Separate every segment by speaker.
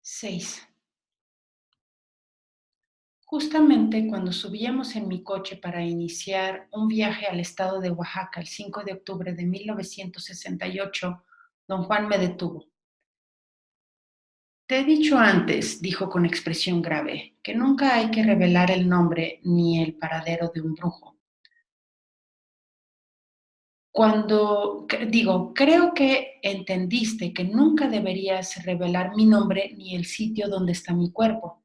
Speaker 1: 6. Justamente cuando subíamos en mi coche para iniciar un viaje al estado de Oaxaca el 5 de octubre de 1968, don Juan me detuvo. Te he dicho antes, dijo con expresión grave, que nunca hay que revelar el nombre ni el paradero de un brujo. Creo que entendiste que nunca deberías revelar mi nombre ni el sitio donde está mi cuerpo.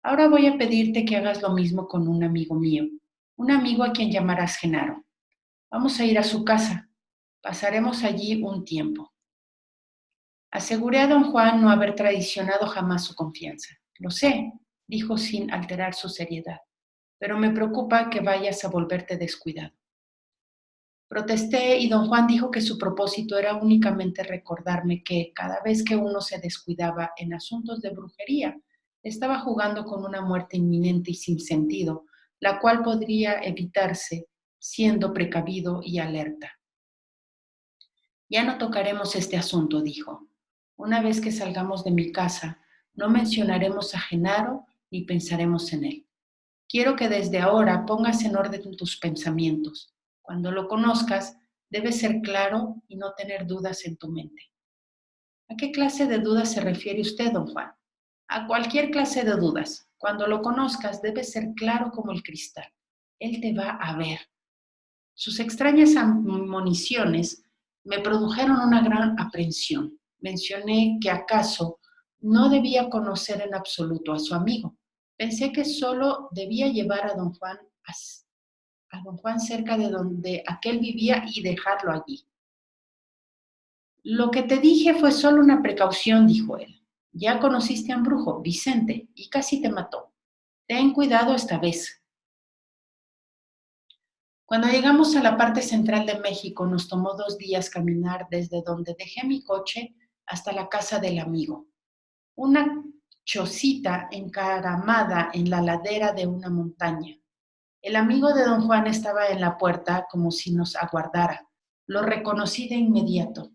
Speaker 1: Ahora voy a pedirte que hagas lo mismo con un amigo mío, un amigo a quien llamarás Genaro. Vamos a ir a su casa. Pasaremos allí un tiempo. Aseguré a don Juan no haber traicionado jamás su confianza. Lo sé, dijo sin alterar su seriedad, pero me preocupa que vayas a volverte descuidado. Protesté y don Juan dijo que su propósito era únicamente recordarme que cada vez que uno se descuidaba en asuntos de brujería, estaba jugando con una muerte inminente y sin sentido, la cual podría evitarse siendo precavido y alerta. Ya no tocaremos este asunto, dijo. Una vez que salgamos de mi casa, no mencionaremos a Genaro ni pensaremos en él. Quiero que desde ahora pongas en orden tus pensamientos. Cuando lo conozcas, debes ser claro y no tener dudas en tu mente. ¿A qué clase de dudas se refiere usted, don Juan? A cualquier clase de dudas. Cuando lo conozcas, debes ser claro como el cristal. Él te va a ver. Sus extrañas admoniciones me produjeron una gran aprensión. Mencioné que acaso no debía conocer en absoluto a su amigo. Pensé que solo debía llevar a don Juan cerca de donde aquel vivía y dejarlo allí. Lo que te dije fue solo una precaución, dijo él. Ya conociste a un brujo, Vicente, y casi te mató. Ten cuidado esta vez. Cuando llegamos a la parte central de México, nos tomó 2 días caminar desde donde dejé mi coche hasta la casa del amigo. Una chocita encaramada en la ladera de una montaña. El amigo de don Juan estaba en la puerta como si nos aguardara. Lo reconocí de inmediato.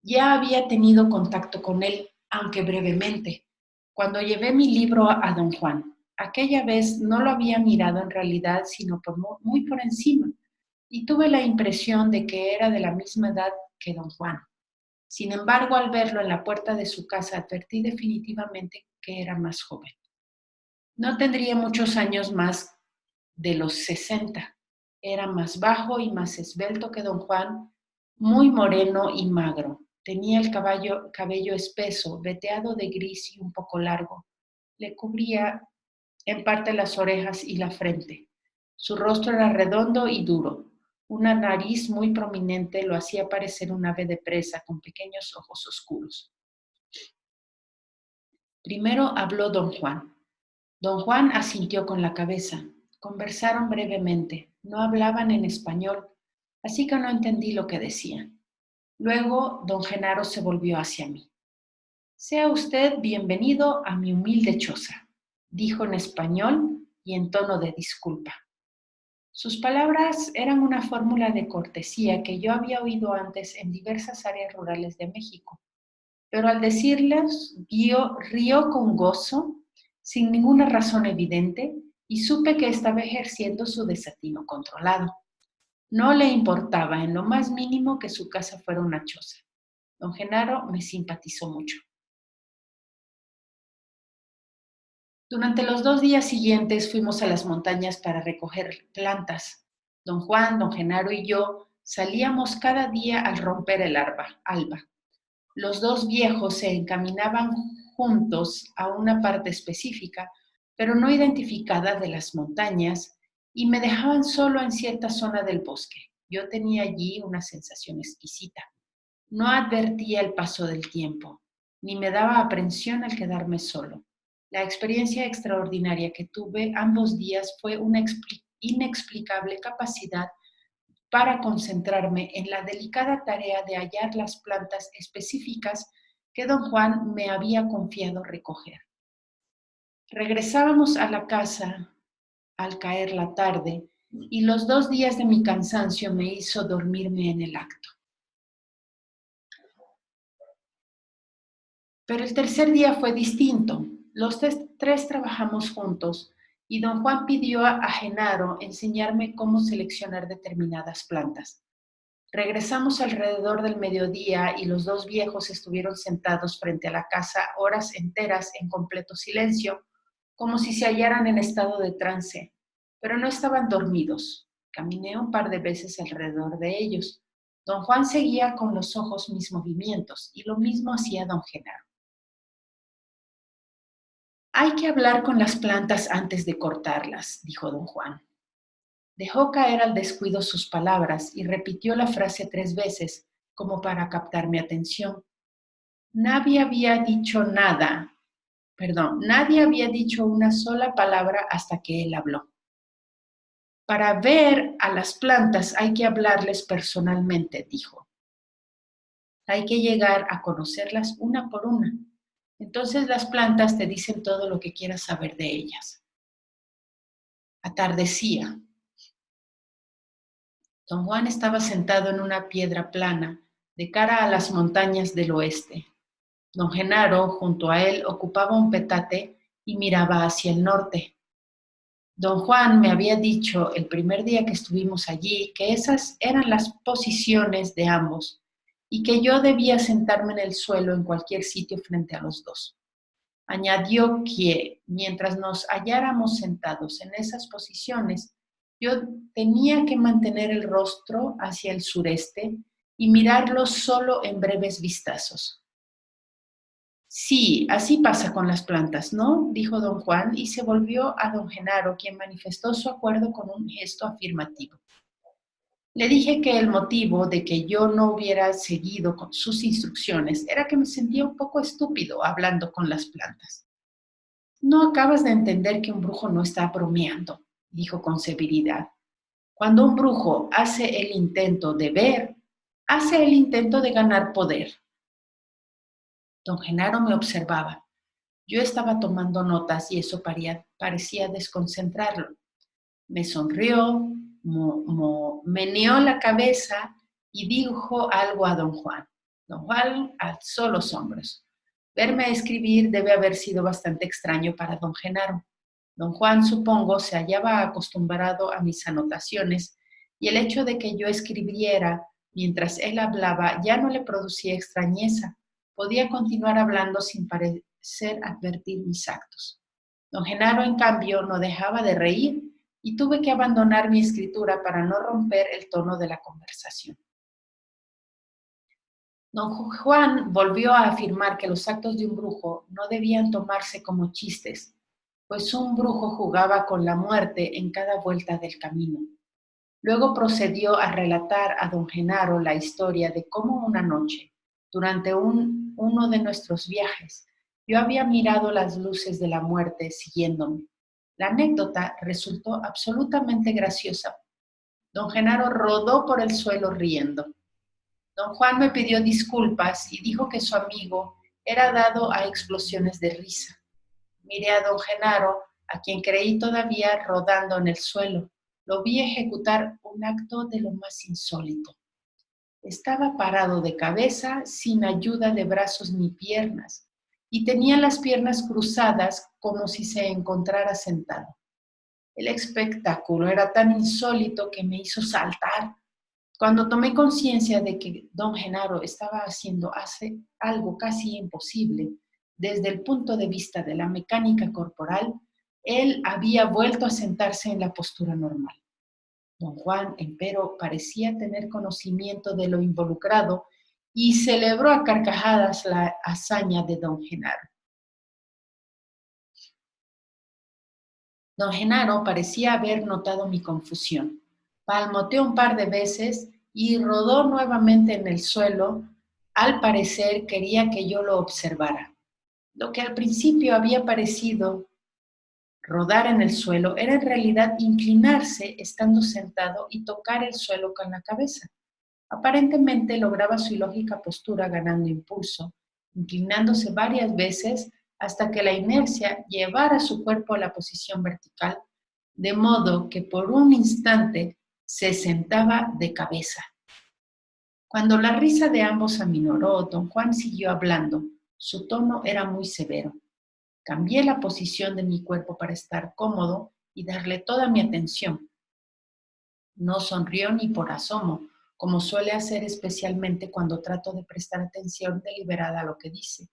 Speaker 1: Ya había tenido contacto con él, aunque brevemente, cuando llevé mi libro a don Juan. Aquella vez no lo había mirado en realidad, sino muy por encima, y tuve la impresión de que era de la misma edad que don Juan. Sin embargo, al verlo en la puerta de su casa, advertí definitivamente que era más joven. No tendría muchos años más de los 60. Era más bajo y más esbelto que don Juan, muy moreno y magro. Tenía el cabello espeso, veteado de gris y un poco largo. Le cubría en parte las orejas y la frente. Su rostro era redondo y duro. Una nariz muy prominente lo hacía parecer un ave de presa con pequeños ojos oscuros. Primero habló don Juan. Don Juan asintió con la cabeza. Conversaron brevemente. No hablaban en español, así que no entendí lo que decían. Luego don Genaro se volvió hacia mí. Sea usted bienvenido a mi humilde choza, dijo en español y en tono de disculpa. Sus palabras eran una fórmula de cortesía que yo había oído antes en diversas áreas rurales de México, pero al decirlas rió con gozo, sin ninguna razón evidente, y supe que estaba ejerciendo su desatino controlado. No le importaba en lo más mínimo que su casa fuera una choza. Don Genaro me simpatizó mucho. Durante los 2 días siguientes fuimos a las montañas para recoger plantas. Don Juan, don Genaro y yo salíamos cada día al romper el alba. Los dos viejos se encaminaban juntos a una parte específica, pero no identificada de las montañas, y me dejaban solo en cierta zona del bosque. Yo tenía allí una sensación exquisita. No advertía el paso del tiempo, ni me daba aprensión al quedarme solo. La experiencia extraordinaria que tuve ambos días fue una inexplicable capacidad para concentrarme en la delicada tarea de hallar las plantas específicas que don Juan me había confiado recoger. Regresábamos a la casa al caer la tarde y los 2 días de mi cansancio me hizo dormirme en el acto. Pero el tercer día fue distinto. Los tres trabajamos juntos y don Juan pidió a Genaro enseñarme cómo seleccionar determinadas plantas. Regresamos alrededor del mediodía y los dos viejos estuvieron sentados frente a la casa horas enteras en completo silencio, como si se hallaran en estado de trance, pero no estaban dormidos. Caminé un par de veces alrededor de ellos. Don Juan seguía con los ojos mis movimientos y lo mismo hacía don Genaro. Hay que hablar con las plantas antes de cortarlas, dijo don Juan. Dejó caer al descuido sus palabras y repitió la frase 3 veces, como para captar mi atención. Nadie había dicho una sola palabra hasta que él habló. Para ver a las plantas hay que hablarles personalmente, dijo. Hay que llegar a conocerlas una por una. Entonces las plantas te dicen todo lo que quieras saber de ellas. Atardecía. Don Juan estaba sentado en una piedra plana, de cara a las montañas del oeste. Don Genaro, junto a él, ocupaba un petate y miraba hacia el norte. Don Juan me había dicho el primer día que estuvimos allí que esas eran las posiciones de ambos y que yo debía sentarme en el suelo en cualquier sitio frente a los dos. Añadió que mientras nos halláramos sentados en esas posiciones, yo tenía que mantener el rostro hacia el sureste y mirarlo solo en breves vistazos. Sí, así pasa con las plantas, ¿no? Dijo don Juan y se volvió a don Genaro, quien manifestó su acuerdo con un gesto afirmativo. Le dije que el motivo de que yo no hubiera seguido con sus instrucciones era que me sentía un poco estúpido hablando con las plantas. No acabas de entender que un brujo no está bromeando, dijo con severidad. Cuando un brujo hace el intento de ver, hace el intento de ganar poder. Don Genaro me observaba. Yo estaba tomando notas y eso parecía desconcentrarlo. Me sonrió, meneó la cabeza y dijo algo a don Juan. Don Juan alzó los hombros. Verme escribir debe haber sido bastante extraño para don Genaro. Don Juan, supongo, se hallaba acostumbrado a mis anotaciones y el hecho de que yo escribiera mientras él hablaba ya no le producía extrañeza. Podía continuar hablando sin parecer advertir mis actos. Don Genaro, en cambio, no dejaba de reír y tuve que abandonar mi escritura para no romper el tono de la conversación. Don Juan volvió a afirmar que los actos de un brujo no debían tomarse como chistes, pues un brujo jugaba con la muerte en cada vuelta del camino. Luego procedió a relatar a don Genaro la historia de cómo una noche, durante uno de nuestros viajes, yo había mirado las luces de la muerte siguiéndome. La anécdota resultó absolutamente graciosa. Don Genaro rodó por el suelo riendo. Don Juan me pidió disculpas y dijo que su amigo era dado a explosiones de risa. Miré a don Genaro, a quien creí todavía rodando en el suelo. Lo vi ejecutar un acto de lo más insólito. Estaba parado de cabeza, sin ayuda de brazos ni piernas, y tenía las piernas cruzadas como si se encontrara sentado. El espectáculo era tan insólito que me hizo saltar. Cuando tomé conciencia de que don Genaro estaba haciendo algo casi imposible desde el punto de vista de la mecánica corporal, él había vuelto a sentarse en la postura normal. Don Juan, empero, parecía tener conocimiento de lo involucrado y celebró a carcajadas la hazaña de don Genaro. Don Genaro parecía haber notado mi confusión. Palmoteó un par de veces y rodó nuevamente en el suelo. Al parecer quería que yo lo observara. Lo que al principio había parecido rodar en el suelo era en realidad inclinarse estando sentado y tocar el suelo con la cabeza. Aparentemente lograba su ilógica postura ganando impulso, inclinándose varias veces hasta que la inercia llevara su cuerpo a la posición vertical, de modo que por un instante se sentaba de cabeza. Cuando la risa de ambos aminoró, don Juan siguió hablando, Su tono era muy severo. Cambié la posición de mi cuerpo para estar cómodo y darle toda mi atención. No sonrió ni por asomo, como suele hacer especialmente cuando trato de prestar atención deliberada a lo que dice.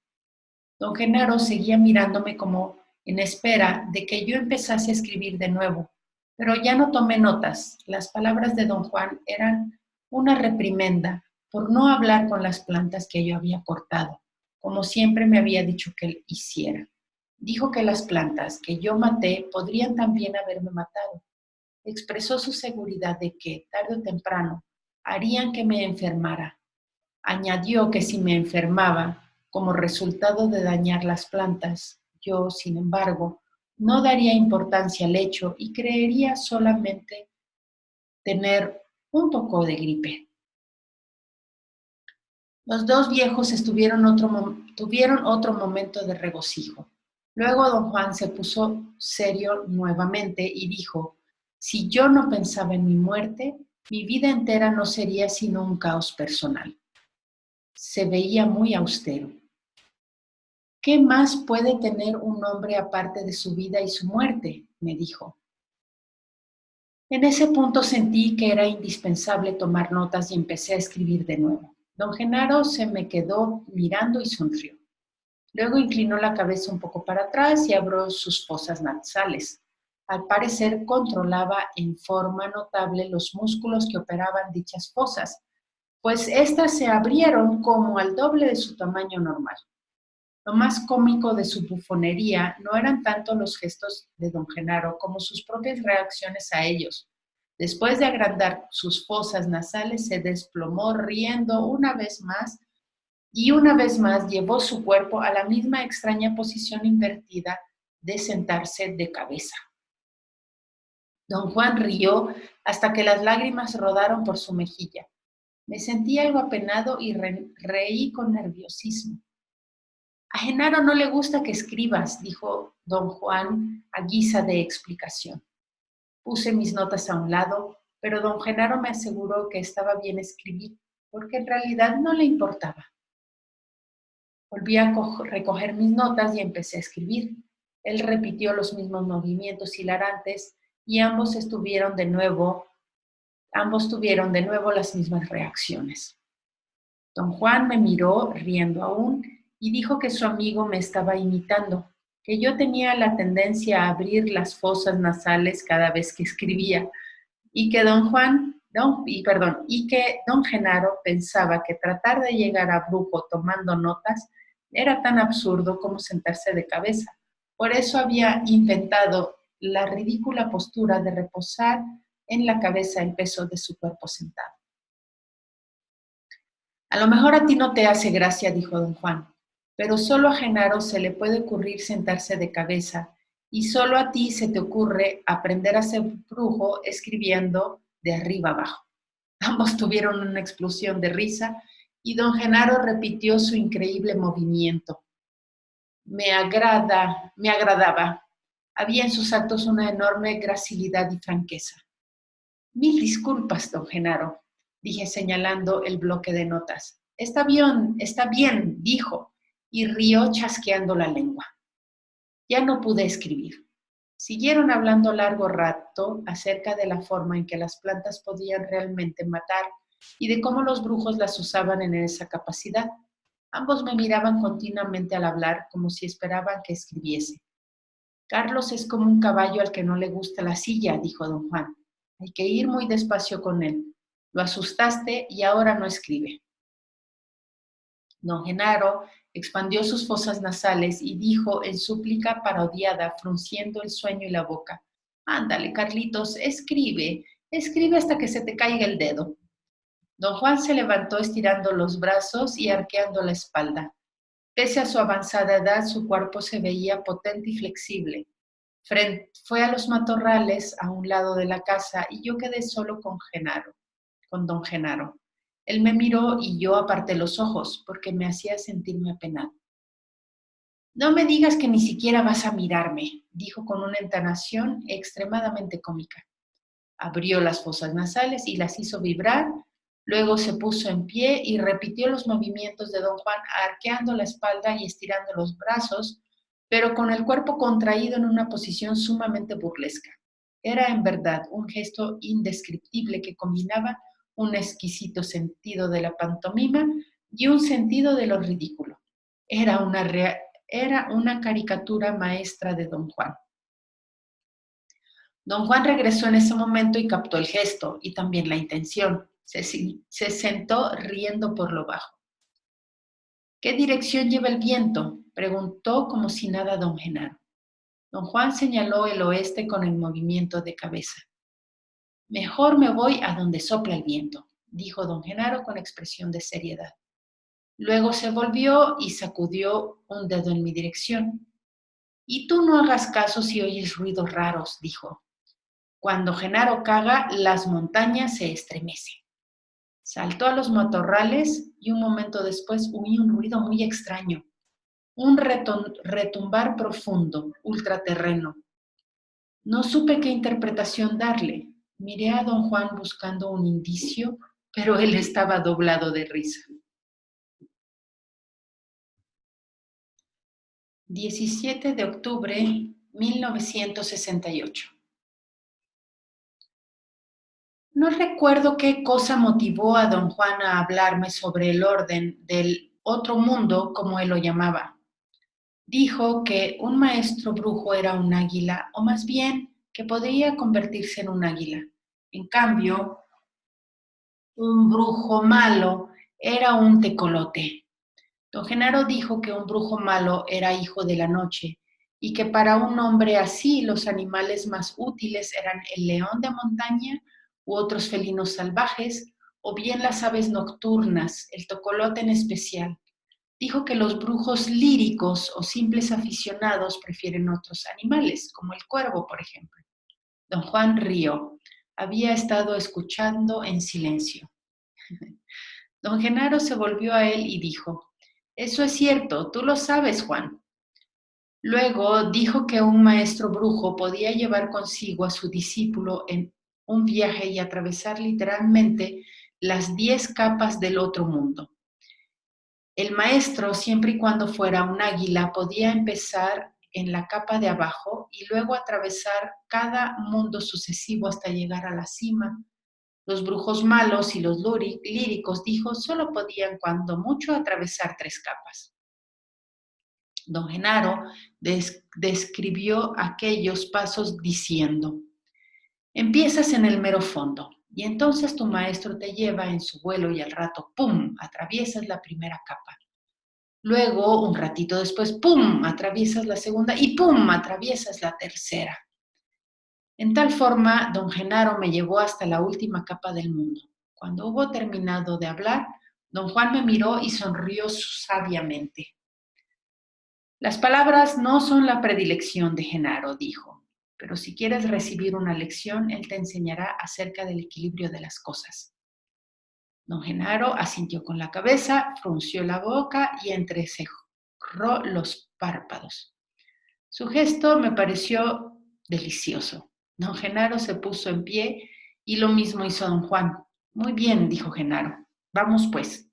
Speaker 1: Don Genaro seguía mirándome como en espera de que yo empezase a escribir de nuevo, pero ya no tomé notas. Las palabras de don Juan eran una reprimenda por no hablar con las plantas que yo había cortado, como siempre me había dicho que él hiciera. Dijo que las plantas que yo maté podrían también haberme matado. Expresó su seguridad de que, tarde o temprano, harían que me enfermara. Añadió que si me enfermaba como resultado de dañar las plantas, yo, sin embargo, no daría importancia al hecho y creería solamente tener un poco de gripe. Los dos viejos tuvieron otro momento de regocijo. Luego don Juan se puso serio nuevamente y dijo, si yo no pensaba en mi muerte, mi vida entera no sería sino un caos personal. Se veía muy austero. ¿Qué más puede tener un hombre aparte de su vida y su muerte?, me dijo. En ese punto sentí que era indispensable tomar notas y empecé a escribir de nuevo. Don Genaro se me quedó mirando y sonrió. Luego inclinó la cabeza un poco para atrás y abrió sus fosas nasales. Al parecer controlaba en forma notable los músculos que operaban dichas fosas, pues éstas se abrieron como al doble de su tamaño normal. Lo más cómico de su bufonería no eran tanto los gestos de don Genaro como sus propias reacciones a ellos. Después de agrandar sus fosas nasales, se desplomó riendo una vez más y una vez más llevó su cuerpo a la misma extraña posición invertida de sentarse de cabeza. Don Juan rió hasta que las lágrimas rodaron por su mejilla. Me sentí algo apenado y reí con nerviosismo. A Genaro no le gusta que escribas, dijo don Juan a guisa de explicación. Puse mis notas a un lado, pero don Genaro me aseguró que estaba bien escribir, porque en realidad no le importaba. Volví a recoger mis notas y empecé a escribir. Él repitió los mismos movimientos hilarantes y ambos tuvieron de nuevo las mismas reacciones. Don Juan me miró, riendo aún, y dijo que su amigo me estaba imitando, que yo tenía la tendencia a abrir las fosas nasales cada vez que escribía, y que don Genaro pensaba que tratar de llegar a brujo tomando notas era tan absurdo como sentarse de cabeza. Por eso había inventado la ridícula postura de reposar en la cabeza el peso de su cuerpo sentado. A lo mejor a ti no te hace gracia, dijo don Juan, pero solo a Genaro se le puede ocurrir sentarse de cabeza y solo a ti se te ocurre aprender a ser brujo escribiendo de arriba abajo. Ambos tuvieron una explosión de risa y don Genaro repitió su increíble movimiento. Me agradaba. Había en sus actos una enorme gracilidad y franqueza. Mil disculpas, don Genaro, dije señalando el bloque de notas. Está bien, dijo, y rió chasqueando la lengua. Ya no pude escribir. Siguieron hablando largo rato acerca de la forma en que las plantas podían realmente matar y de cómo los brujos las usaban en esa capacidad. Ambos me miraban continuamente al hablar como si esperaban que escribiese. Carlos es como un caballo al que no le gusta la silla, dijo don Juan. Hay que ir muy despacio con él. Lo asustaste y ahora no escribe. Don Genaro expandió sus fosas nasales y dijo en súplica parodiada, frunciendo el sueño y la boca. Ándale, Carlitos, escribe hasta que se te caiga el dedo. Don Juan se levantó estirando los brazos y arqueando la espalda. Pese a su avanzada edad, su cuerpo se veía potente y flexible. Fue a los matorrales a un lado de la casa y yo quedé solo con don Genaro. Él me miró y yo aparté los ojos porque me hacía sentirme apenado. No me digas que ni siquiera vas a mirarme, dijo con una entonación extremadamente cómica. Abrió las fosas nasales y las hizo vibrar Luego se puso en pie y repitió los movimientos de don Juan, arqueando la espalda y estirando los brazos, pero con el cuerpo contraído en una posición sumamente burlesca. Era en verdad un gesto indescriptible que combinaba un exquisito sentido de la pantomima y un sentido de lo ridículo. Era una caricatura maestra de don Juan. Don Juan regresó en ese momento y captó el gesto y también la intención. Se sentó riendo por lo bajo. ¿Qué dirección lleva el viento?, preguntó como si nada don Genaro. Don Juan señaló el oeste con el movimiento de cabeza. Mejor me voy a donde sopla el viento, dijo don Genaro con expresión de seriedad. Luego se volvió y sacudió un dedo en mi dirección. Y tú no hagas caso si oyes ruidos raros, dijo. Cuando Genaro caga, las montañas se estremecen. Saltó a los matorrales y un momento después oí un ruido muy extraño, un retumbar profundo, ultraterreno. No supe qué interpretación darle. Miré a don Juan buscando un indicio, pero él estaba doblado de risa. 17 de octubre 1968. No recuerdo qué cosa motivó a don Juan a hablarme sobre el orden del otro mundo, como él lo llamaba. Dijo que un maestro brujo era un águila, o más bien que podría convertirse en un águila. En cambio, un brujo malo era un tecolote. Don Genaro dijo que un brujo malo era hijo de la noche y que para un hombre así los animales más útiles eran el león de montaña u otros felinos salvajes o bien las aves nocturnas, el tecolote en especial. Dijo que los brujos líricos o simples aficionados prefieren otros animales, como el cuervo, por ejemplo. Don Juan rió. Había estado escuchando en silencio. Don Genaro se volvió a él y dijo, eso es cierto, tú lo sabes, Juan. Luego dijo que un maestro brujo podía llevar consigo a su discípulo en un viaje y atravesar literalmente las 10 capas del otro mundo. El maestro, siempre y cuando fuera un águila, podía empezar en la capa de abajo y luego atravesar cada mundo sucesivo hasta llegar a la cima. Los brujos malos y los líricos, dijo, solo podían cuando mucho atravesar 3 capas. Don Genaro describió aquellos pasos diciendo, empiezas en el mero fondo y entonces tu maestro te lleva en su vuelo y al rato, ¡pum!, atraviesas la primera capa. Luego, un ratito después, ¡pum!, atraviesas la segunda y ¡pum!, atraviesas la tercera. En tal forma, don Genaro me llevó hasta la última capa del mundo. Cuando hubo terminado de hablar, don Juan me miró y sonrió sabiamente. Las palabras no son la predilección de Genaro, dijo, pero si quieres recibir una lección, él te enseñará acerca del equilibrio de las cosas. Don Genaro asintió con la cabeza, frunció la boca y entrecerró los párpados. Su gesto me pareció delicioso. Don Genaro se puso en pie y lo mismo hizo don Juan. Muy bien, dijo Genaro. Vamos pues.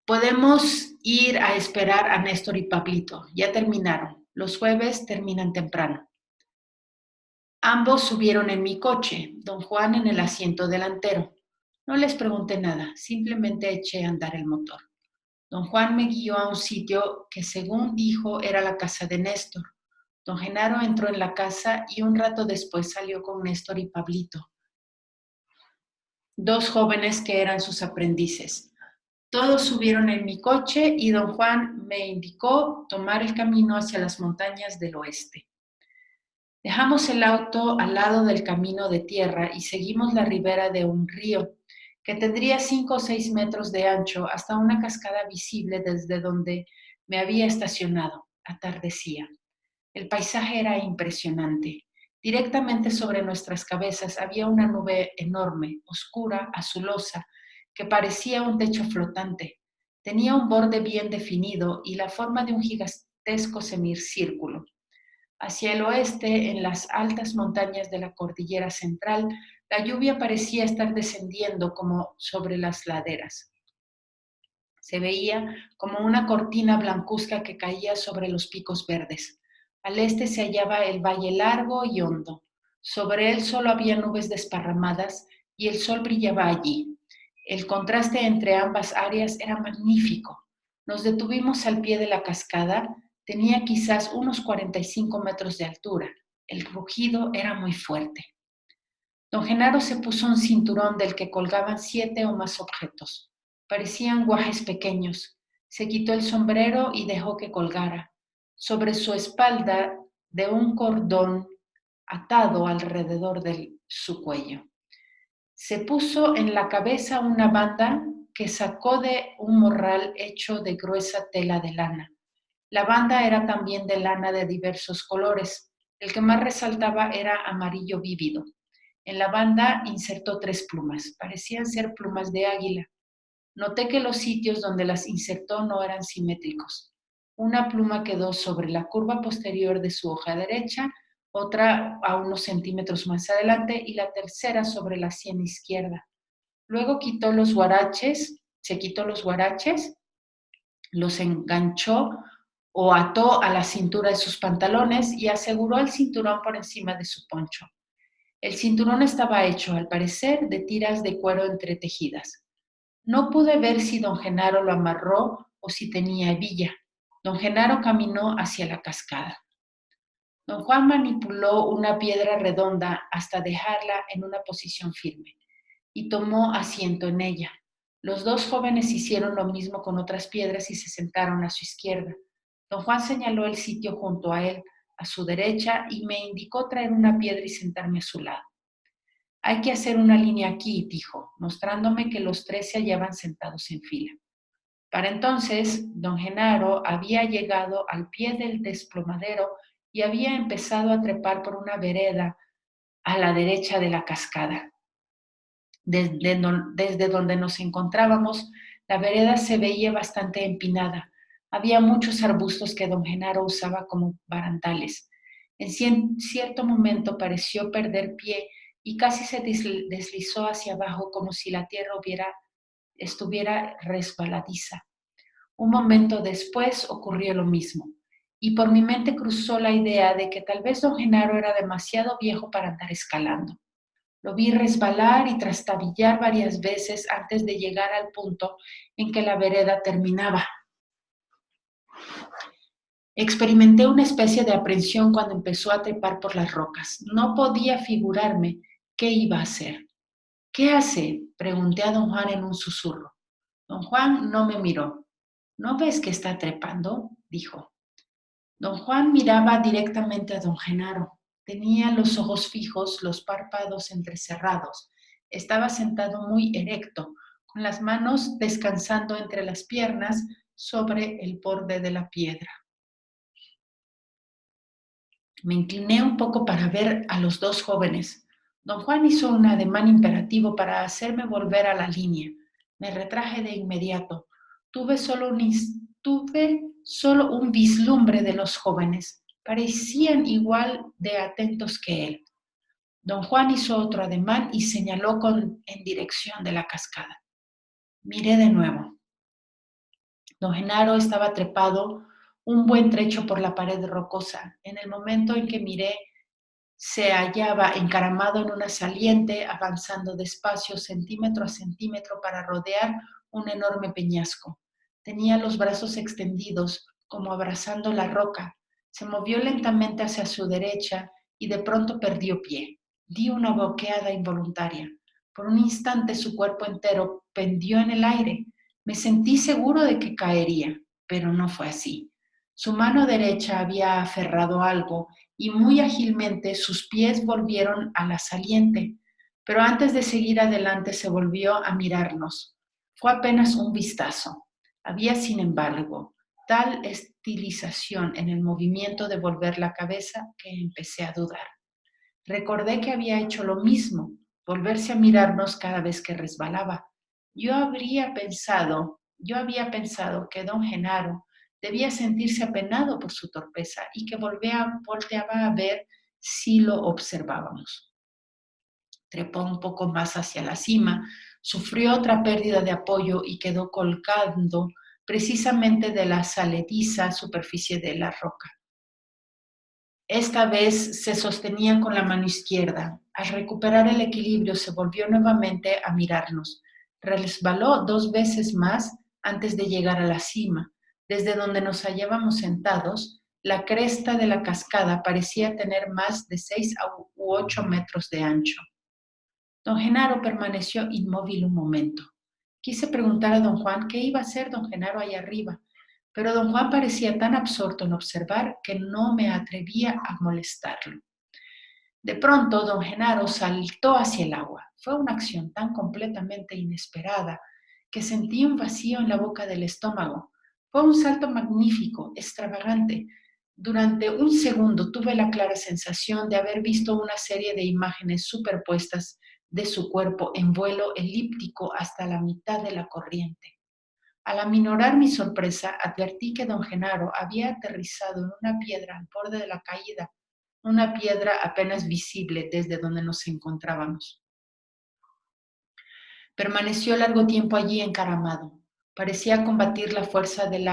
Speaker 1: Podemos ir a esperar a Néstor y Pablito. Ya terminaron. Los jueves terminan temprano. Ambos subieron en mi coche, don Juan en el asiento delantero. No les pregunté nada, simplemente eché a andar el motor. Don Juan me guió a un sitio que, según dijo, era la casa de Néstor. Don Genaro entró en la casa y un rato después salió con Néstor y Pablito, 2 jóvenes que eran sus aprendices. Todos subieron en mi coche y don Juan me indicó tomar el camino hacia las montañas del oeste. Dejamos el auto al lado del camino de tierra y seguimos la ribera de un río que tendría 5 o 6 metros de ancho hasta una cascada visible desde donde me había estacionado. Atardecía. El paisaje era impresionante. Directamente sobre nuestras cabezas había una nube enorme, oscura, azulosa, que parecía un techo flotante. Tenía un borde bien definido y la forma de un gigantesco semicírculo. Hacia el oeste, en las altas montañas de la cordillera central, La lluvia parecía estar descendiendo como sobre las laderas. Se veía como una cortina blancuzca que caía sobre los picos verdes. Al este se hallaba el valle largo y hondo. Sobre él solo había nubes desparramadas y el sol brillaba allí. El contraste entre ambas áreas era magnífico. Nos detuvimos al pie de la cascada. Tenía quizás unos 45 metros de altura. El rugido era muy fuerte. Don Genaro se puso un cinturón del que colgaban 7 o más objetos. Parecían guajes pequeños. Se quitó el sombrero y dejó que colgara. Sobre su espalda de un cordón atado alrededor de su cuello. Se puso en la cabeza una banda que sacó de un morral hecho de gruesa tela de lana. La banda era también de lana de diversos colores. El que más resaltaba era amarillo vívido. En la banda insertó 3 plumas. Parecían ser plumas de águila. Noté que los sitios donde las insertó no eran simétricos. Una pluma quedó sobre la curva posterior de su hoja derecha, otra a unos centímetros más adelante y la tercera sobre la sien izquierda. Luego se quitó los guaraches, los enganchó o ató a la cintura de sus pantalones y aseguró el cinturón por encima de su poncho. El cinturón estaba hecho, al parecer, de tiras de cuero entretejidas. No pude ver si don Genaro lo amarró o si tenía hebilla. Don Genaro caminó hacia la cascada. Don Juan manipuló una piedra redonda hasta dejarla en una posición firme y tomó asiento en ella. Los 2 jóvenes hicieron lo mismo con otras piedras y se sentaron a su izquierda. Don Juan señaló el sitio junto a él, a su derecha, y me indicó traer una piedra y sentarme a su lado. Hay que hacer una línea aquí, dijo, mostrándome que los 3 se hallaban sentados en fila. Para entonces, don Genaro había llegado al pie del desplomadero y había empezado a trepar por una vereda a la derecha de la cascada. Desde donde nos encontrábamos, la vereda se veía bastante empinada. Había muchos arbustos que don Genaro usaba como barandales. En cierto momento pareció perder pie y casi se deslizó hacia abajo como si la tierra estuviera resbaladiza. Un momento después ocurrió lo mismo, y por mi mente cruzó la idea de que tal vez don Genaro era demasiado viejo para andar escalando. Lo vi resbalar y trastabillar varias veces antes de llegar al punto en que la vereda terminaba. Experimenté una especie de aprensión cuando empezó a trepar por las rocas. No podía figurarme qué iba a hacer. ¿Qué hace?, pregunté a don Juan en un susurro. Don Juan no me miró. ¿No ves que está trepando?, dijo. Don Juan miraba directamente a don Genaro. Tenía los ojos fijos, los párpados entrecerrados. Estaba sentado muy erecto, con las manos descansando entre las piernas sobre el borde de la piedra. Me incliné un poco para ver a los 2 jóvenes. Don Juan hizo un ademán imperativo para hacerme volver a la línea. Me retraje de inmediato. Tuve solo un vislumbre de los jóvenes. Parecían igual de atentos que él. Don Juan hizo otro ademán y señaló en dirección de la cascada. Miré de nuevo. Don Genaro estaba trepado un buen trecho por la pared rocosa. En el momento en que miré, se hallaba encaramado en una saliente, avanzando despacio, centímetro a centímetro, para rodear un enorme peñasco. Tenía los brazos extendidos, como abrazando la roca. Se movió lentamente hacia su derecha y de pronto perdió pie. Di una boqueada involuntaria. Por un instante su cuerpo entero pendió en el aire. Me sentí seguro de que caería, pero no fue así. Su mano derecha había aferrado algo y muy ágilmente sus pies volvieron a la saliente, pero antes de seguir adelante se volvió a mirarnos. Fue apenas un vistazo. Había, sin embargo, tal estilización en el movimiento de volver la cabeza que empecé a dudar. Recordé que había hecho lo mismo, volverse a mirarnos cada vez que resbalaba. Yo había pensado que don Genaro debía sentirse apenado por su torpeza y que volteaba a ver si lo observábamos. Trepó un poco más hacia la cima, sufrió otra pérdida de apoyo y quedó colgando precisamente de la salediza superficie de la roca. Esta vez se sostenía con la mano izquierda. Al recuperar el equilibrio se volvió nuevamente a mirarnos. Resbaló 2 veces más antes de llegar a la cima. Desde donde nos hallábamos sentados, la cresta de la cascada parecía tener más de 6 u 8 metros de ancho. Don Genaro permaneció inmóvil un momento. Quise preguntar a don Juan qué iba a hacer don Genaro allá arriba, pero don Juan parecía tan absorto en observar que no me atrevía a molestarlo. De pronto, don Genaro saltó hacia el agua. Fue una acción tan completamente inesperada que sentí un vacío en la boca del estómago. Fue un salto magnífico, extravagante. Durante un segundo tuve la clara sensación de haber visto una serie de imágenes superpuestas de su cuerpo en vuelo elíptico hasta la mitad de la corriente. Al aminorar mi sorpresa, advertí que don Genaro había aterrizado en una piedra al borde de la caída, una piedra apenas visible desde donde nos encontrábamos. Permaneció largo tiempo allí encaramado. Parecía combatir la fuerza del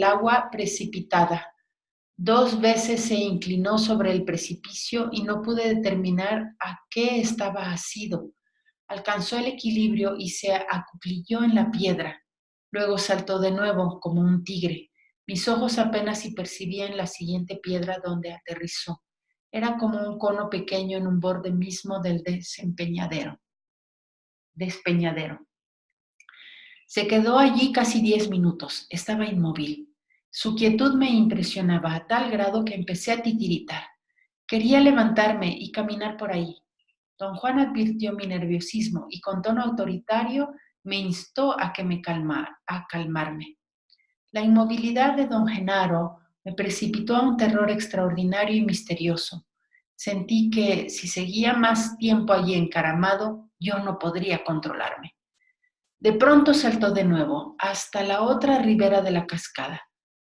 Speaker 1: agua precipitada. 2 veces se inclinó sobre el precipicio y no pude determinar a qué estaba asido. Alcanzó el equilibrio y se acuclilló en la piedra. Luego saltó de nuevo como un tigre. Mis ojos apenas si percibían la siguiente piedra donde aterrizó. Era como un cono pequeño en un borde mismo del despeñadero. Se quedó allí casi 10 minutos. Estaba inmóvil. Su quietud me impresionaba a tal grado que empecé a titiritar. Quería levantarme y caminar por ahí. Don Juan advirtió mi nerviosismo y con tono autoritario me instó a calmarme. La inmovilidad de don Genaro me precipitó a un terror extraordinario y misterioso. Sentí que si seguía más tiempo allí encaramado, yo no podría controlarme. De pronto saltó de nuevo hasta la otra ribera de la cascada.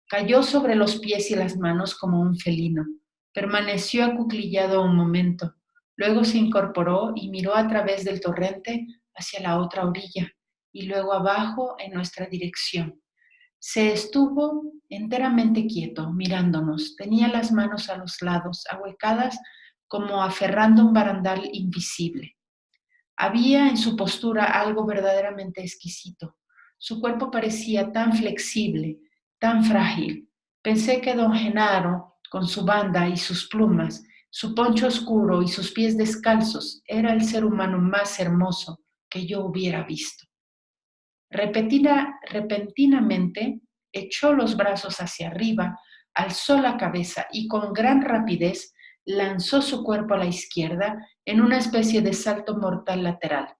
Speaker 1: Cayó sobre los pies y las manos como un felino. Permaneció acuclillado un momento. Luego se incorporó y miró a través del torrente hacia la otra orilla y luego abajo en nuestra dirección. Se estuvo enteramente quieto, mirándonos. Tenía las manos a los lados, ahuecadas como aferrando un barandal invisible. Había en su postura algo verdaderamente exquisito. Su cuerpo parecía tan flexible, tan frágil. Pensé que don Genaro, con su banda y sus plumas, su poncho oscuro y sus pies descalzos, era el ser humano más hermoso que yo hubiera visto. Repentinamente echó los brazos hacia arriba, alzó la cabeza y con gran rapidez lanzó su cuerpo a la izquierda en una especie de salto mortal lateral.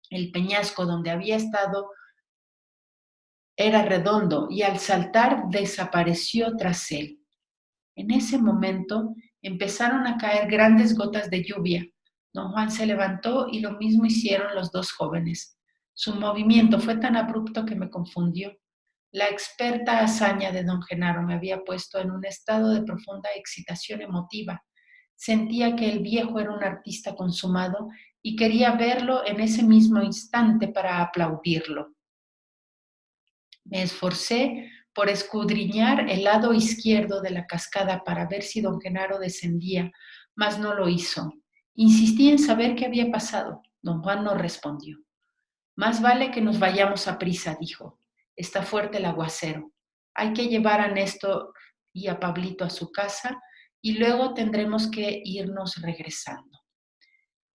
Speaker 1: El peñasco donde había estado era redondo y al saltar desapareció tras él. En ese momento empezaron a caer grandes gotas de lluvia. Don Juan se levantó y lo mismo hicieron los 2 jóvenes. Su movimiento fue tan abrupto que me confundió. La experta hazaña de don Genaro me había puesto en un estado de profunda excitación emotiva. Sentía que el viejo era un artista consumado y quería verlo en ese mismo instante para aplaudirlo. Me esforcé por escudriñar el lado izquierdo de la cascada para ver si don Genaro descendía, mas no lo hizo. Insistí en saber qué había pasado. Don Juan no respondió. Más vale que nos vayamos a prisa, dijo. Está fuerte el aguacero. Hay que llevar a Néstor y a Pablito a su casa y luego tendremos que irnos regresando.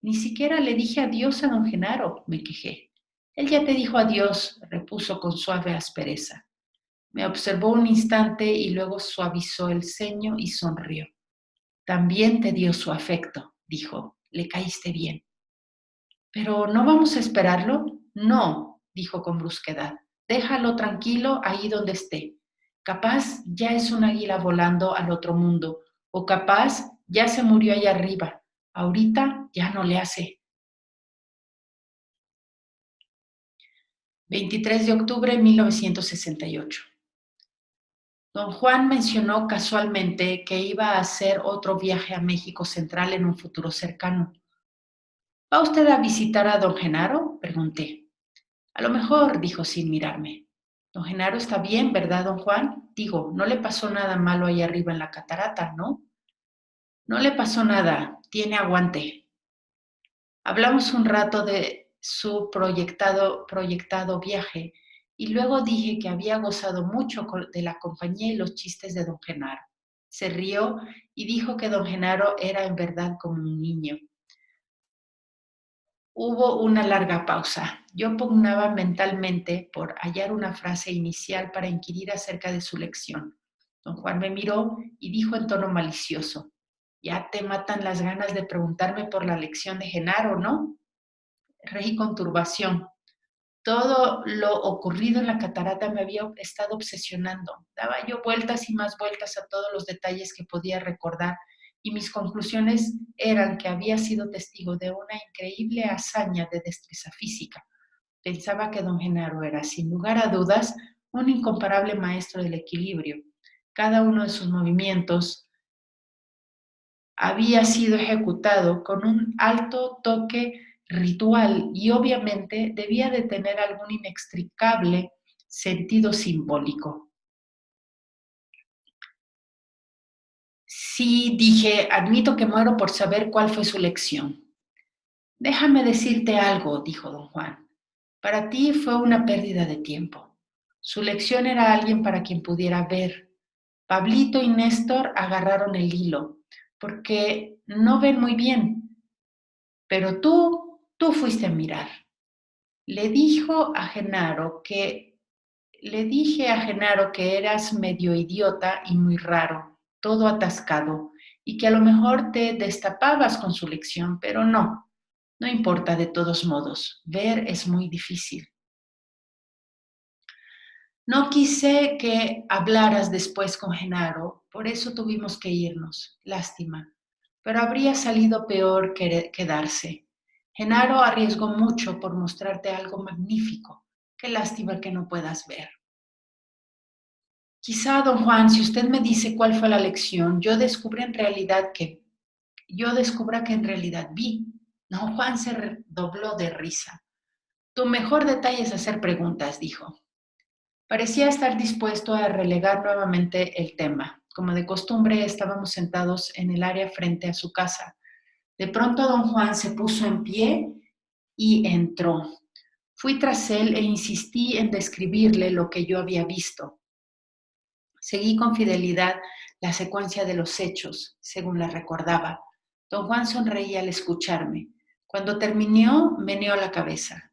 Speaker 1: Ni siquiera le dije adiós a don Genaro, me quejé. Él ya te dijo adiós, repuso con suave aspereza. Me observó un instante y luego suavizó el ceño y sonrió. También te dio su afecto, dijo. Le caíste bien. ¿Pero no vamos a esperarlo? No, dijo con brusquedad. Déjalo tranquilo ahí donde esté. Capaz ya es un águila volando al otro mundo, o capaz ya se murió allá arriba. Ahorita ya no le hace. 23 de octubre de 1968. Don Juan mencionó casualmente que iba a hacer otro viaje a México Central en un futuro cercano. ¿Va usted a visitar a don Genaro? Pregunté. A lo mejor, dijo sin mirarme. Don Genaro está bien, ¿verdad, don Juan? Digo, no le pasó nada malo ahí arriba en la catarata, ¿no? No le pasó nada, tiene aguante. Hablamos un rato de su proyectado viaje y luego dije que había gozado mucho de la compañía y los chistes de don Genaro. Se rió y dijo que don Genaro era en verdad como un niño. Hubo una larga pausa. Yo pugnaba mentalmente por hallar una frase inicial para inquirir acerca de su lección. Don Juan me miró y dijo en tono malicioso, ya te matan las ganas de preguntarme por la lección de Genaro, ¿no? Reí con turbación. Todo lo ocurrido en la catarata me había estado obsesionando. Daba yo vueltas y más vueltas a todos los detalles que podía recordar y mis conclusiones eran que había sido testigo de una increíble hazaña de destreza física. Pensaba que don Genaro era, sin lugar a dudas, un incomparable maestro del equilibrio. Cada uno de sus movimientos había sido ejecutado con un alto toque ritual y obviamente debía de tener algún inextricable sentido simbólico. Sí, dije, admito que muero por saber cuál fue su lección. Déjame decirte algo, dijo don Juan. Para ti fue una pérdida de tiempo. Su lección era alguien para quien pudiera ver. Pablito y Néstor agarraron el hilo, porque no ven muy bien, pero tú fuiste a mirar. Le dijo a Genaro que, le dije a Genaro que eras medio idiota y muy raro, todo atascado, y que a lo mejor te destapabas con su lección, pero no, no importa de todos modos, ver es muy difícil. No quise que hablaras después con Genaro, por eso tuvimos que irnos, lástima, pero habría salido peor que quedarse. Genaro arriesgó mucho por mostrarte algo magnífico. Qué lástima que no puedas ver. Quizá, don Juan, si usted me dice cuál fue la lección, yo descubra que en realidad vi. Don Juan se redobló de risa. Tu mejor detalle es hacer preguntas, dijo. Parecía estar dispuesto a relegar nuevamente el tema. Como de costumbre, estábamos sentados en el área frente a su casa. De pronto don Juan se puso en pie y entró. Fui tras él e insistí en describirle lo que yo había visto. Seguí con fidelidad la secuencia de los hechos, según la recordaba. Don Juan sonreía al escucharme. Cuando terminó, meneó la cabeza.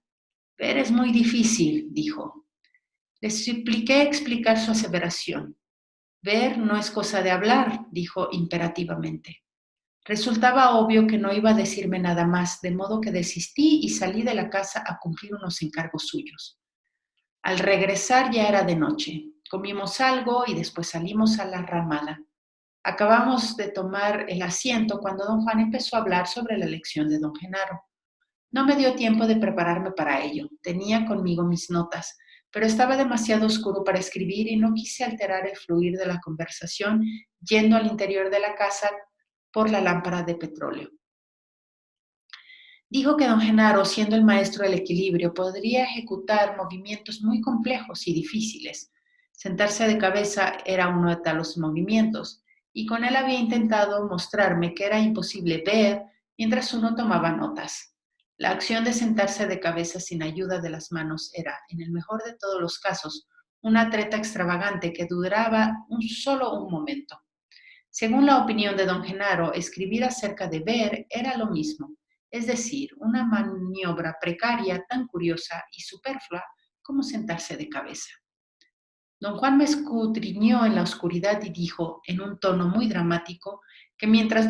Speaker 1: Ver es muy difícil, dijo. Le supliqué explicar su aseveración. Ver no es cosa de hablar, dijo imperativamente. Resultaba obvio que no iba a decirme nada más, de modo que desistí y salí de la casa a cumplir unos encargos suyos. Al regresar ya era de noche. Comimos algo y después salimos a la ramada. Acabamos de tomar el asiento cuando don Juan empezó a hablar sobre la elección de don Genaro. No me dio tiempo de prepararme para ello. Tenía conmigo mis notas, pero estaba demasiado oscuro para escribir y no quise alterar el fluir de la conversación yendo al interior de la casa por la lámpara de petróleo. Dijo que don Genaro, siendo el maestro del equilibrio, podría ejecutar movimientos muy complejos y difíciles. Sentarse de cabeza era uno de tales movimientos, y con él había intentado mostrarme que era imposible ver mientras uno tomaba notas. La acción de sentarse de cabeza sin ayuda de las manos era, en el mejor de todos los casos, una treta extravagante que duraba solo un momento. Según la opinión de don Genaro, escribir acerca de ver era lo mismo, es decir, una maniobra precaria tan curiosa y superflua como sentarse de cabeza. Don Juan me escudriñó en la oscuridad y dijo, en un tono muy dramático, que mientras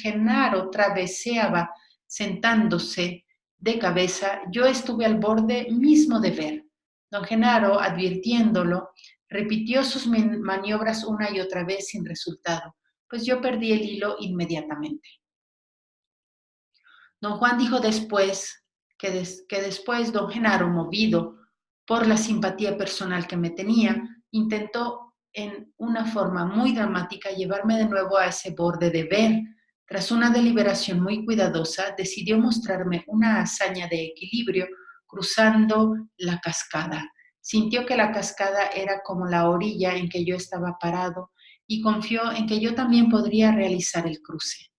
Speaker 1: Genaro traveseaba sentándose de cabeza, yo estuve al borde mismo de ver. Don Genaro, advirtiéndolo, repitió sus maniobras una y otra vez sin resultado, pues yo perdí el hilo inmediatamente. Don Juan dijo después que después don Genaro, movido Por la simpatía personal que me tenía, intentó en una forma muy dramática llevarme de nuevo a ese borde de ver. Tras una deliberación muy cuidadosa, decidió mostrarme una hazaña de equilibrio cruzando la cascada. Sintió que la cascada era como la orilla en que yo estaba parado y confió en que yo también podría realizar el cruce.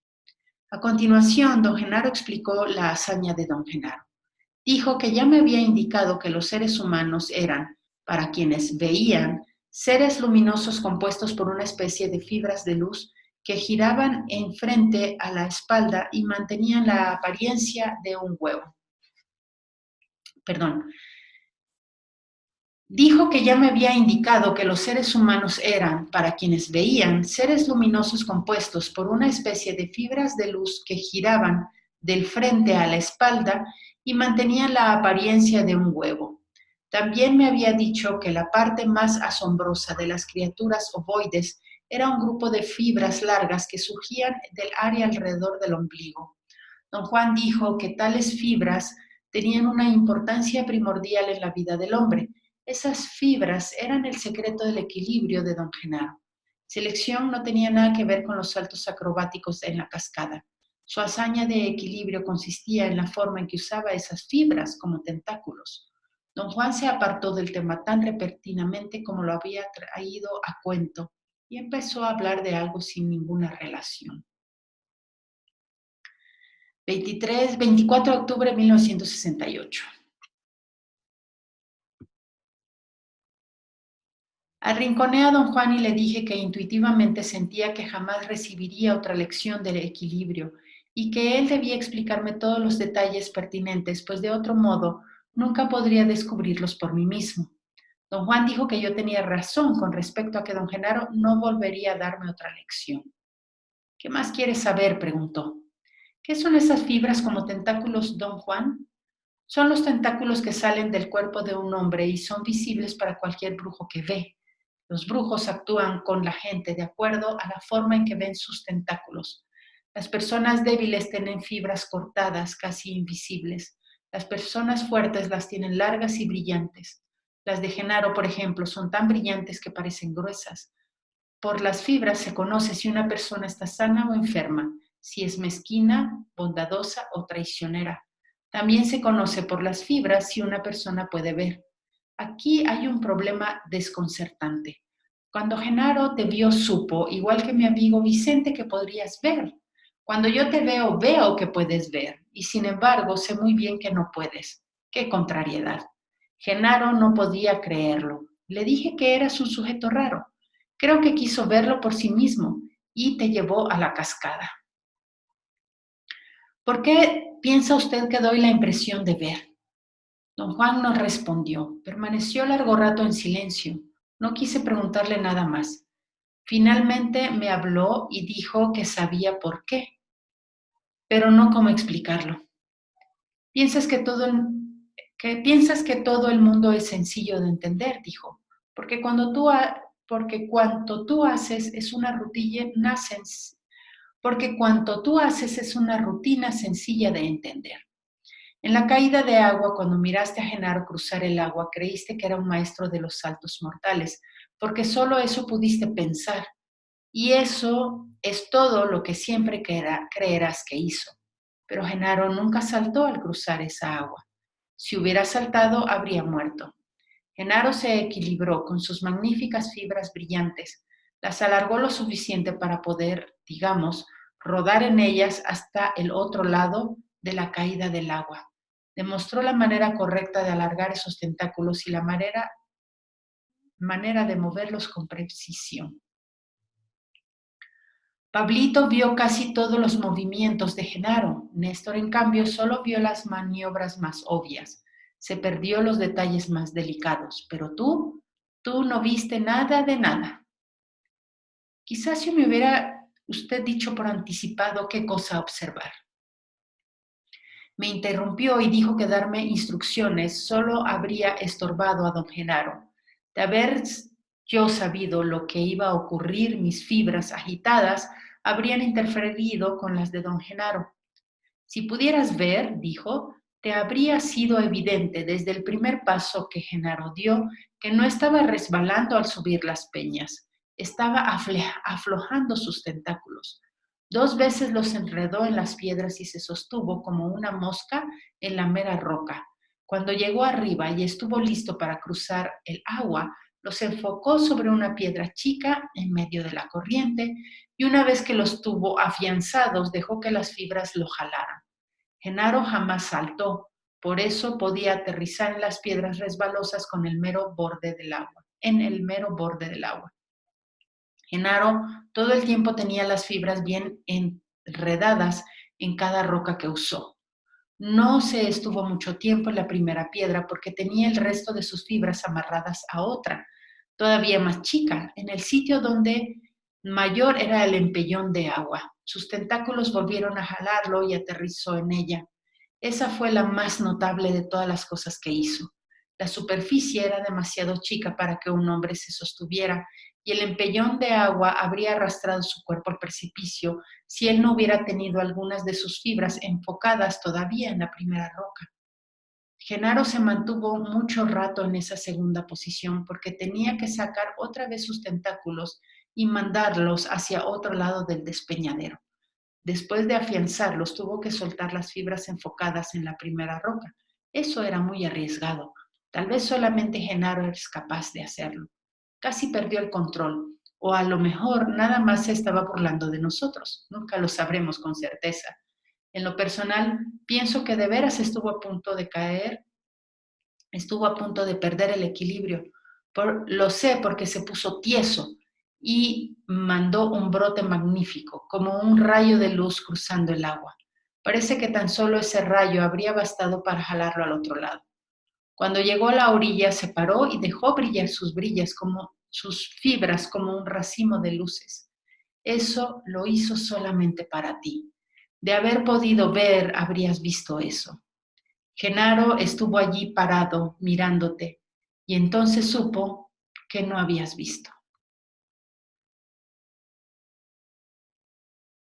Speaker 1: A continuación, don Genaro explicó la hazaña de don Genaro. Dijo que ya me había indicado que los seres humanos eran, para quienes veían, seres luminosos compuestos por una especie de fibras de luz que giraban enfrente a la espalda y mantenían la apariencia de un huevo. Perdón. Dijo que ya me había indicado que los seres humanos eran, para quienes veían, seres luminosos compuestos por una especie de fibras de luz que giraban del frente a la espalda y mantenían la apariencia de un huevo. También me había dicho que la parte más asombrosa de las criaturas ovoides era un grupo de fibras largas que surgían del área alrededor del ombligo. Don Juan dijo que tales fibras tenían una importancia primordial en la vida del hombre. Esas fibras eran el secreto del equilibrio de don Genaro. Su elección no tenía nada que ver con los saltos acrobáticos en la cascada. Su hazaña de equilibrio consistía en la forma en que usaba esas fibras como tentáculos. Don Juan se apartó del tema tan repentinamente como lo había traído a cuento y empezó a hablar de algo sin ninguna relación. 24 de octubre de 1968. Arrinconé a don Juan y le dije que intuitivamente sentía que jamás recibiría otra lección de equilibrio y que él debía explicarme todos los detalles pertinentes, pues de otro modo nunca podría descubrirlos por mí mismo. Don Juan dijo que yo tenía razón con respecto a que don Genaro no volvería a darme otra lección. ¿Qué más quieres saber?, preguntó. ¿Qué son esas fibras como tentáculos, don Juan? Son los tentáculos que salen del cuerpo de un hombre y son visibles para cualquier brujo que ve. Los brujos actúan con la gente de acuerdo a la forma en que ven sus tentáculos. Las personas débiles tienen fibras cortadas, casi invisibles. Las personas fuertes las tienen largas y brillantes. Las de Genaro, por ejemplo, son tan brillantes que parecen gruesas. Por las fibras se conoce si una persona está sana o enferma, si es mezquina, bondadosa o traicionera. También se conoce por las fibras si una persona puede ver. Aquí hay un problema desconcertante. Cuando Genaro te vio, supo, igual que mi amigo Vicente, que podrías ver. Cuando yo te veo, veo que puedes ver, y sin embargo sé muy bien que no puedes. ¡Qué contrariedad! Genaro no podía creerlo. Le dije que eras un sujeto raro. Creo que quiso verlo por sí mismo y te llevó a la cascada. ¿Por qué piensa usted que doy la impresión de ver? Don Juan no respondió. Permaneció largo rato en silencio. No quise preguntarle nada más. Finalmente me habló y dijo que sabía por qué, pero no cómo explicarlo. Piensas que piensas que todo el mundo es sencillo de entender, dijo, porque porque cuanto tú haces es una rutina porque cuanto tú haces es una rutina sencilla de entender. En la caída de agua, cuando miraste a Genaro cruzar el agua, creíste que era un maestro de los saltos mortales, porque solo eso pudiste pensar. Y eso es todo lo que siempre creerás que hizo. Pero Genaro nunca saltó al cruzar esa agua. Si hubiera saltado, habría muerto. Genaro se equilibró con sus magníficas fibras brillantes, las alargó lo suficiente para poder, digamos, rodar en ellas hasta el otro lado de la caída del agua. Demostró la manera correcta de alargar esos tentáculos y la manera de moverlos con precisión. Pablito vio casi todos los movimientos de Genaro. Néstor, en cambio, solo vio las maniobras más obvias. Se perdió los detalles más delicados. Pero tú no viste nada de nada. Quizás si me hubiera usted dicho por anticipado qué cosa observar. Me interrumpió y dijo que darme instrucciones solo habría estorbado a don Genaro. De haber yo sabido lo que iba a ocurrir, mis fibras agitadas habrían interferido con las de don Genaro. Si pudieras ver, dijo, Te habría sido evidente desde el primer paso que Genaro dio que no estaba resbalando al subir las peñas, estaba aflojando sus tentáculos. 2 veces los enredó en las piedras y se sostuvo como una mosca en la mera roca. Cuando llegó arriba y estuvo listo para cruzar el agua, los enfocó sobre una piedra chica en medio de la corriente y una vez que los tuvo afianzados dejó que las fibras lo jalaran. Genaro jamás saltó, por eso podía aterrizar en las piedras resbalosas con el mero borde del agua, en el mero borde del agua. Genaro todo el tiempo tenía las fibras bien enredadas en cada roca que usó. No se estuvo mucho tiempo en la primera piedra porque tenía el resto de sus fibras amarradas a otra, todavía más chica, en el sitio donde mayor era el empellón de agua. Sus tentáculos volvieron a jalarlo y aterrizó en ella. Esa fue la más notable de todas las cosas que hizo. La superficie era demasiado chica para que un hombre se sostuviera y el empellón de agua habría arrastrado su cuerpo al precipicio si él no hubiera tenido algunas de sus fibras enfocadas todavía en la primera roca. Genaro se mantuvo mucho rato en esa segunda posición porque tenía que sacar otra vez sus tentáculos y mandarlos hacia otro lado del despeñadero. Después de afianzarlos, tuvo que soltar las fibras enfocadas en la primera roca. Eso era muy arriesgado. Tal vez solamente Genaro es capaz de hacerlo. Casi perdió el control, o a lo mejor nada más se estaba burlando de nosotros. Nunca lo sabremos con certeza. En lo personal, pienso que de veras estuvo a punto de caer, estuvo a punto de perder el equilibrio. Lo sé porque se puso tieso y mandó un brote magnífico, como un rayo de luz cruzando el agua. Parece que tan solo ese rayo habría bastado para jalarlo al otro lado. Cuando llegó a la orilla, se paró y dejó brillar sus fibras como un racimo de luces. Eso lo hizo solamente para ti. De haber podido ver, habrías visto eso. Genaro estuvo allí parado, mirándote, y entonces supo que no habías visto.